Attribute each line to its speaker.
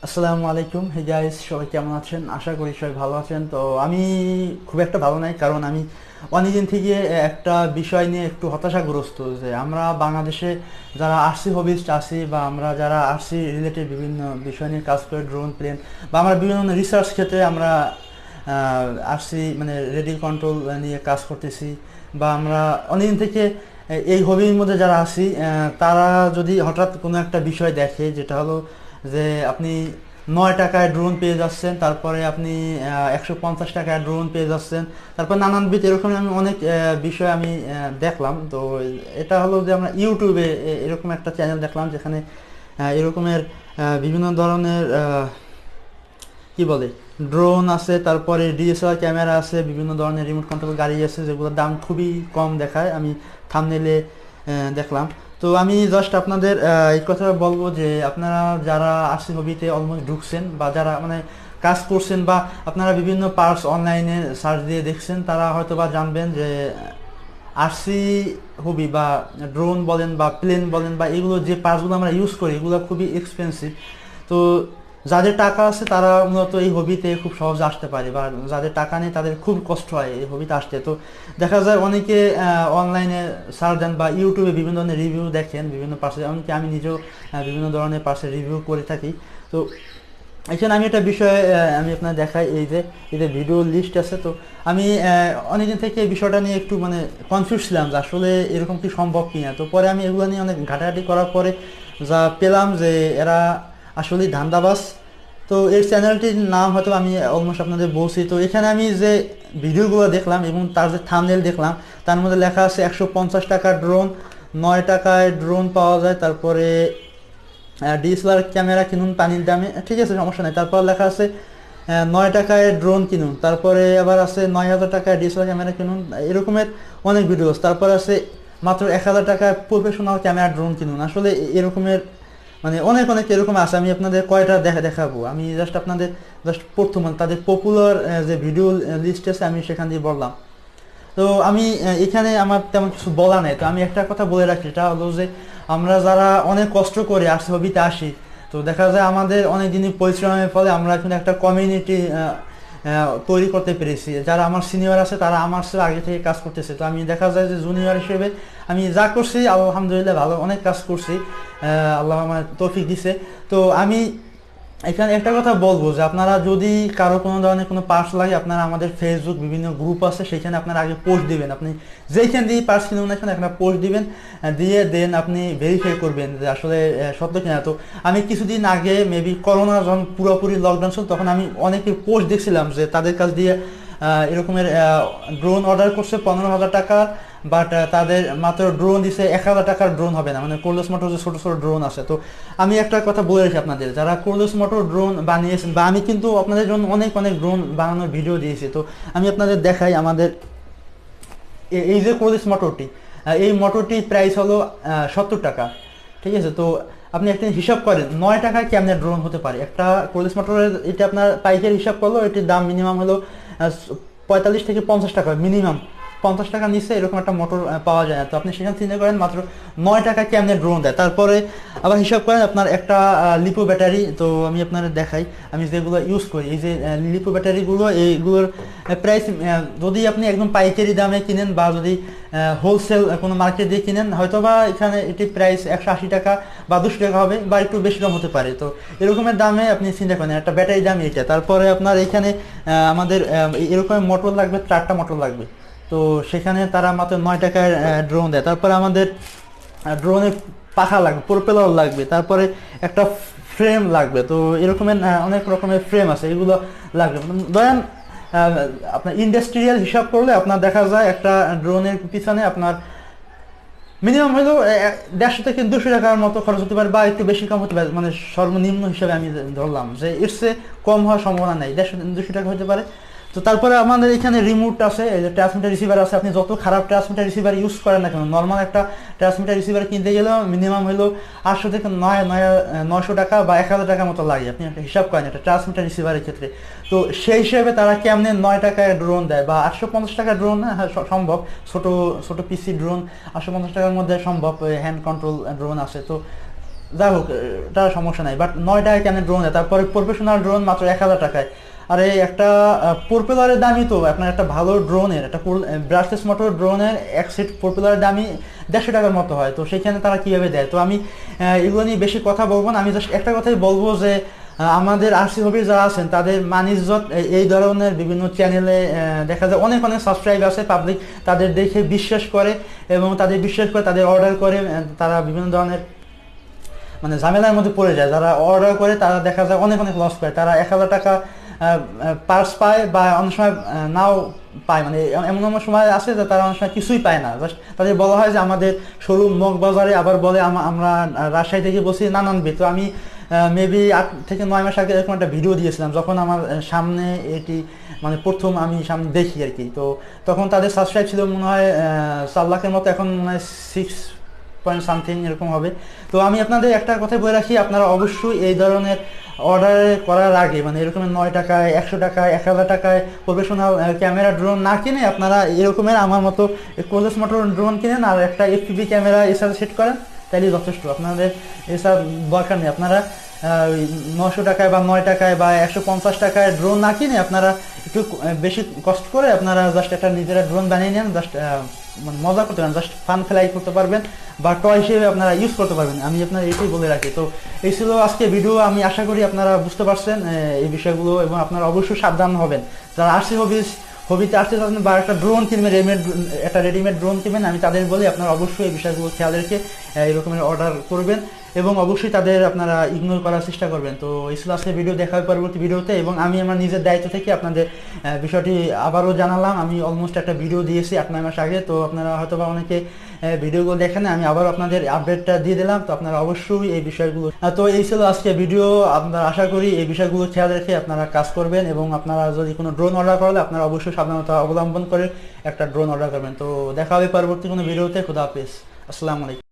Speaker 1: আসসালামু আলাইকুম। Hey guys, সবাই কেমন আছেন? আশা করি সবাই ভালো আছেন। তো আমি খুব একটা ভালো নাই, কারণ আমি অনেকদিন থেকে একটা বিষয় নিয়ে একটু হতাশাগ্রস্ত যে আমরা বাংলাদেশে যারা আরসি হবিস্ট আছি, বা আমরা যারা আরসি রিলেটেড বিভিন্ন বিষয় নিয়ে কাজ করে, ড্রোন, প্লেন, বা আমরা বিভিন্ন রিসার্চ ক্ষেত্রে আমরা আরসি মানে রেডিও কন্ট্রোল নিয়ে কাজ করতেছি, বা আমরা অনেকদিন থেকে এই হবির মধ্যে যারা আছি, তারা যদি হঠাৎ কোনো একটা বিষয় দেখে, যেটা হলো যে আপনি 9 টাকায় ড্রোন পেয়ে যাচ্ছেন, তারপরে আপনি 150 টাকায় ড্রোন পেয়ে যাচ্ছেন, তারপর নানানবিধ এরকম আমি অনেক বিষয় আমি দেখলাম। তো এটা হলো যে আমরা ইউটিউবে এরকম একটা চ্যানেল দেখলাম, যেখানে এরকমের বিভিন্ন ধরনের কি বলে ড্রোন আছে, তারপরে ডিএসএলআর ক্যামেরা আছে, বিভিন্ন ধরনের রিমোট কন্ট্রোল গাড়ি আছে, যেগুলোর দাম খুবই কম দেখায়, আমি থাম্বনেইলে দেখলাম। তো আমি জাস্ট আপনাদের এই কথা বলবো যে আপনারা যারা আরসি হবিতে অলমোস্ট ঢুকছেন, বা যারা মানে কাজ করছেন, বা আপনারা বিভিন্ন পার্টস অনলাইনে সার্চ দিয়ে দেখছেন, তারা হয়তো বা জানবেন যে আরসি হবি বা ড্রোন বলেন বা প্লেন বলেন, বা এগুলো যে পার্টসগুলো আমরা ইউজ করি, এগুলো খুবই এক্সপেন্সিভ। তো যাদের টাকা আছে তারা মূলত এই হবিতে খুব সহজে আসতে পারে, বা যাদের টাকা নেই তাদের খুব কষ্ট হয় এই হবিতে আসতে। তো দেখা যায় অনেকে অনলাইনে সার্চ দেন, বা ইউটিউবে বিভিন্ন ধরনের রিভিউ দেখেন বিভিন্ন পার্সে, এমনকি আমি নিজেও বিভিন্ন ধরনের পার্সে রিভিউ করে থাকি। তো এখানে আমি একটা বিষয় আমি আপনার দেখাই, এই যে ভিডিও লিস্ট আছে। তো আমি অনেকদিন থেকে এই বিষয়টা নিয়ে একটু মানে কনফিউজ ছিলাম যে আসলে এরকম কি সম্ভব কিনা। তো পরে আমি এগুলো নিয়ে অনেক ঘাটাঘাটি করার পরে যা পেলাম যে এরা আসলে ধান্দাবাজ। তো এর চ্যানেলটির নাম হয়তো আমি অলমোস্ট আপনাদের বলছি। তো এখানে আমি যে ভিডিওগুলো দেখলাম এবং তার যে থাম্বনেল দেখলাম, তার মধ্যে লেখা আছে 150 টাকার ড্রোন, 9 টাকায় ড্রোন পাওয়া যায়, তারপরে ডিএসএলআর ক্যামেরা কিনুন পানির দামে, ঠিক আছে সমস্যা নেই। তারপর লেখা আছে 9 টাকায় ড্রোন কিনুন, তারপরে আবার আছে 9,000 টাকায় ডিএসএলআর ক্যামেরা কিনুন, এরকমের অনেক ভিডিওস। তারপর আছে মাত্র 1,000 টাকায় প্রফেশনাল ক্যামেরা ড্রোন কিনুন। আসলে এরকমের মানে অনেক অনেক এরকম আছে। আমি আপনাদের কয়টা দেখাবো, আমি জাস্ট আপনাদের জাস্ট প্রথম তাদের পপুলার যে ভিডিও লিস্ট আছে আমি সেখান দিয়ে বললাম। তো আমি এখানে আমার তেমন কিছু বলা নেই। তো আমি একটা কথা বলে রাখি, সেটা হলো যে আমরা যারা অনেক কষ্ট করে আরসি হবিতে আসি, তো দেখা যায় আমাদের অনেক দিনই পরিশ্রমের ফলে আমরা কিন্তু একটা কমিউনিটি তৈরি করতে পেরেছি। যারা আমার সিনিয়র আছে তারা আমার সাথে আগে থেকে কাজ করতেছে। তো আমি দেখা যায় যে জুনিয়র হিসেবে আমি যা করছি আলহামদুলিল্লাহ ভালো অনেক কাজ করছি, আল্লাহ আমার তৌফিক দিছে। তো আমি এখানে একটা কথা বলবো যে আপনারা যদি কারো কোনো ধরনের কোনো পার্স লাগে, আপনারা আমাদের ফেসবুক বিভিন্ন গ্রুপ আছে, সেখানে আপনারা আগে পোস্ট দিবেন। আপনি যেইখান দিয়ে পার্স কিনুন না কেন একটা পোস্ট দিবেন, দিয়ে দেন আপনি ভেরিফাই করবেন যে আসলে সত্য কিনা। তো আমি কিছুদিন আগে মেবি করোনা যখন পুরোপুরি লকডাউন ছিল, তখন আমি অনেকের পোস্ট দেখছিলাম যে তাদের কাছ দিয়ে এরকমের ড্রোন অর্ডার করছে 15,000 টাকা, বাট তাদের মাত্র ড্রোন দিছে 1,000 টাকার ড্রোন হবে না, মানে কোরলেস মোটর যে ছোটো ছোটো ড্রোন আছে। তো আমি একটা কথা বলে রাখি আপনাদের, যারা কোরলেস মোটর ড্রোন বানিয়েছেন, বা আমি কিন্তু আপনাদের জন্য অনেক অনেক ড্রোন বানানোর ভিডিও দিয়েছি। তো আমি আপনাদের দেখাই আমাদের এই যে কোরলেস মোটরটি, এই মোটরটির প্রাইস হলো 70 টাকা, ঠিক আছে। তো আপনি একটা হিসাব করেন 9 টাকায় কেমনে ড্রোন হতে পারে একটা কোরলেস মোটরের। এটা আপনার পাইকারি হিসাব করলো এটির দাম মিনিমাম হলো 45 থেকে 50 টাকা, মিনিমাম 50 টাকা নিচে এরকম একটা মোটর পাওয়া যায় না। তো আপনি সেখানে চিন্তা করেন মাত্র 9 টাকায় কেমনে ড্রোন দেয়। তারপরে আবার হিসাব করেন আপনার একটা লিপো ব্যাটারি। তো আমি আপনাদের দেখাই আমি যেগুলো ইউজ করি, এই যে লিপো ব্যাটারিগুলো, এইগুলোর প্রাইস যদি আপনি একদম পাইকারি দামে কিনেন, বা যদি হোলসেল কোনো মার্কেট দিয়ে কিনেন, হয়তো বা এখানে এটি প্রাইস 180 টাকা বা 200 টাকা হবে, বা একটু বেশি দাম হতে পারে। তো এরকমের দামে আপনি চিন্তা করেন একটা ব্যাটারি দাম এটা। তারপরে আপনার এখানে আমাদের এরকম মোটর লাগবে, 4টা মোটর লাগবে। তো সেখানে তারা মাত্র 9 টাকায় ড্রোন দেয়। তারপরে আমাদের ড্রোনের পাখা লাগবে, প্রোপেলার লাগবে, তারপরে একটা ফ্রেম লাগবে। তো এরকমের অনেক রকমের ফ্রেম আছে, এগুলো লাগবে। ধরেন আপনার ইন্ডাস্ট্রিয়াল হিসাব করলে আপনার দেখা যায় একটা ড্রোনের পিছনে আপনার মিনিমাম হলেও 150 থেকে 200 টাকার মতো খরচ হতে পারে, বা একটু বেশি কম হতে পারে। মানে সর্বনিম্ন হিসাবে আমি ধরলাম যে এর চেয়ে কম হওয়ার সম্ভাবনা নেই, 150-200 টাকা হতে পারে। তো তারপরে আমাদের এখানে রিমোট আছে, এই যে ট্রান্সমিটার রিসিভার আছে। আপনি যত খারাপ ট্রান্সমিটার রিসিভার ইউজ করেন না কেন, নর্মাল একটা ট্রান্সমিটার রিসিভার কিনতে গেলেও মিনিমাম হলো 800 থেকে 900 টাকা বা 1,000 টাকার মতো লাগে। আপনি একটা হিসাব করেন একটা ট্রান্সমিটার রিসিভারের ক্ষেত্রে। তো সেই হিসেবে তারা কেমনে 9 টাকায় ড্রোন দেয়, বা 850 টাকা ড্রোন সম্ভব, ছোট ছোট পিসি ড্রোন 850 টাকার মধ্যে সম্ভব, হ্যান্ড কন্ট্রোল ড্রোন আছে। তো যাই হোক, এটা সমস্যা নাই, বাট 9 টাকায় কেন ড্রোন দেয়? তারপরে প্রফেশনাল ড্রোন মাত্র 1000 টাকায়। আর এই একটা পপুলারের দামই তো আপনার একটা ভালো ড্রোনের, একটা ব্রাশলেস মোটর ড্রোনের এক সেট পপুলারের দামই 150 টাকার মতো হয়। তো সেখানে তারা কীভাবে দেয়? তো আমি এগুলো নিয়ে বেশি কথা বলবো না, আমি জাস্ট একটা কথাই বলবো যে আমাদের আরসি হবির যারা আছেন তাদের মানিজ্জত এই ধরনের বিভিন্ন চ্যানেলে দেখা যায় অনেক অনেক সাবস্ক্রাইব আছে, পাবলিক তাদের দেখে বিশ্বাস করে এবং তাদের বিশ্বাস করে তাদের অর্ডার করে, তারা বিভিন্ন ধরনের মানে ঝামেলার মধ্যে পড়ে যায়। যারা অর্ডার করে তারা দেখা যায় অনেক অনেক লস পায়, তারা 1000 টাকা পার্স পায় বা অনেক সময় নাও পায়, মানে এমন এমন সময় আছে যে তারা অনেক সময় কিছুই পায় না। জাস্ট তাদের বলা হয় যে আমাদের শোরুম মগবাজারে, আবার বলে আমরা রাজশাহী থেকে বসি নানানবে। তো আমি মেবি 8 থেকে 9 মাস আগে এরকম একটা ভিডিও দিয়েছিলাম, যখন আমার সামনে এটি মানে প্রথম আমি সামনে দেখি আর কি। তো তখন তাদের সাবস্ক্রাইব ছিল মনে হয় 4 লাখের মতো, এখন মনে হয় 6 পয়েন্ট সামথিং এরকম হবে। তো আমি আপনাদের একটা কথা বলে রাখি, আপনারা অবশ্যই এই ধরনের অর্ডার করার আগে মানে এরকমের 9 টাকায়, 100 টাকায়, 1000 টাকায় প্রফেশনাল ক্যামেরা ড্রোন না কিনে আপনারা এরকমের আমার মতো কোলেস মোটর ড্রোন কিনেন আর একটা এফপিভি ক্যামেরা এছাড়া সেট করেন, তাইলে যথেষ্ট। আপনাদের এছাড়া দরকার নেই। আপনারা 900 টাকায় বা 9 টাকায় বা 150 টাকায় ড্রোন না কিনে আপনারা একটু বেশি কষ্ট করে আপনারা জাস্ট একটা নিজেরা ড্রোন বানিয়ে নেন, জাস্ট মানে মজা করতে পারেন, জাস্ট ফান ফ্লাই করতে পারবেন বা টয় হিসেবে আপনারা ইউজ করতে পারবেন। আমি আপনার এটাই বলে রাখি। তো এই ছিল আজকে ভিডিও। আমি আশা করি আপনারা বুঝতে পারছেন এই বিষয়গুলো এবং আপনারা অবশ্যই সাবধান হবেন। যারা আরসি হবিতে আসতে চাচ্ছেন বা একটা ড্রোন কিনবেন, একটা রেডিমেড ড্রোন কিনবেন, আমি তাদের বলি আপনারা অবশ্যই এই বিষয়গুলো খেয়াল রেখে এরকমের অর্ডার করবেন এবং অবশ্যই তাদের আপনারা ইগনোর করার চেষ্টা করবেন। তো এই ছিল আজকে ভিডিও, দেখা হবে পরবর্তী ভিডিওতে। এবং আমি আমার নিজের দায়িত্ব থেকে আপনাদের বিষয়টি আবারও জানালাম। আমি অলমোস্ট একটা ভিডিও দিয়েছি 8-9 মাস আগে, তো আপনারা হয়তো বা অনেকে ভিডিওগুলো দেখেন, আমি আবার আপনাদের আপডেটটা দিয়ে দিলাম। তো আপনারা অবশ্যই এই বিষয়গুলো, তো এই ছিল আজকে ভিডিও। আপনারা আশা করি এই বিষয়গুলো খেয়াল রেখে আপনারা কাজ করবেন এবং আপনারা যদি কোনো ড্রোন অর্ডার করলে আপনারা অবশ্যই সাবধানতা অবলম্বন করে একটা ড্রোন অর্ডার করবেন। তো দেখা হবে পরবর্তী কোনো ভিডিওতে। খুদা হাফেজ, আসসালামু আলাইকুম।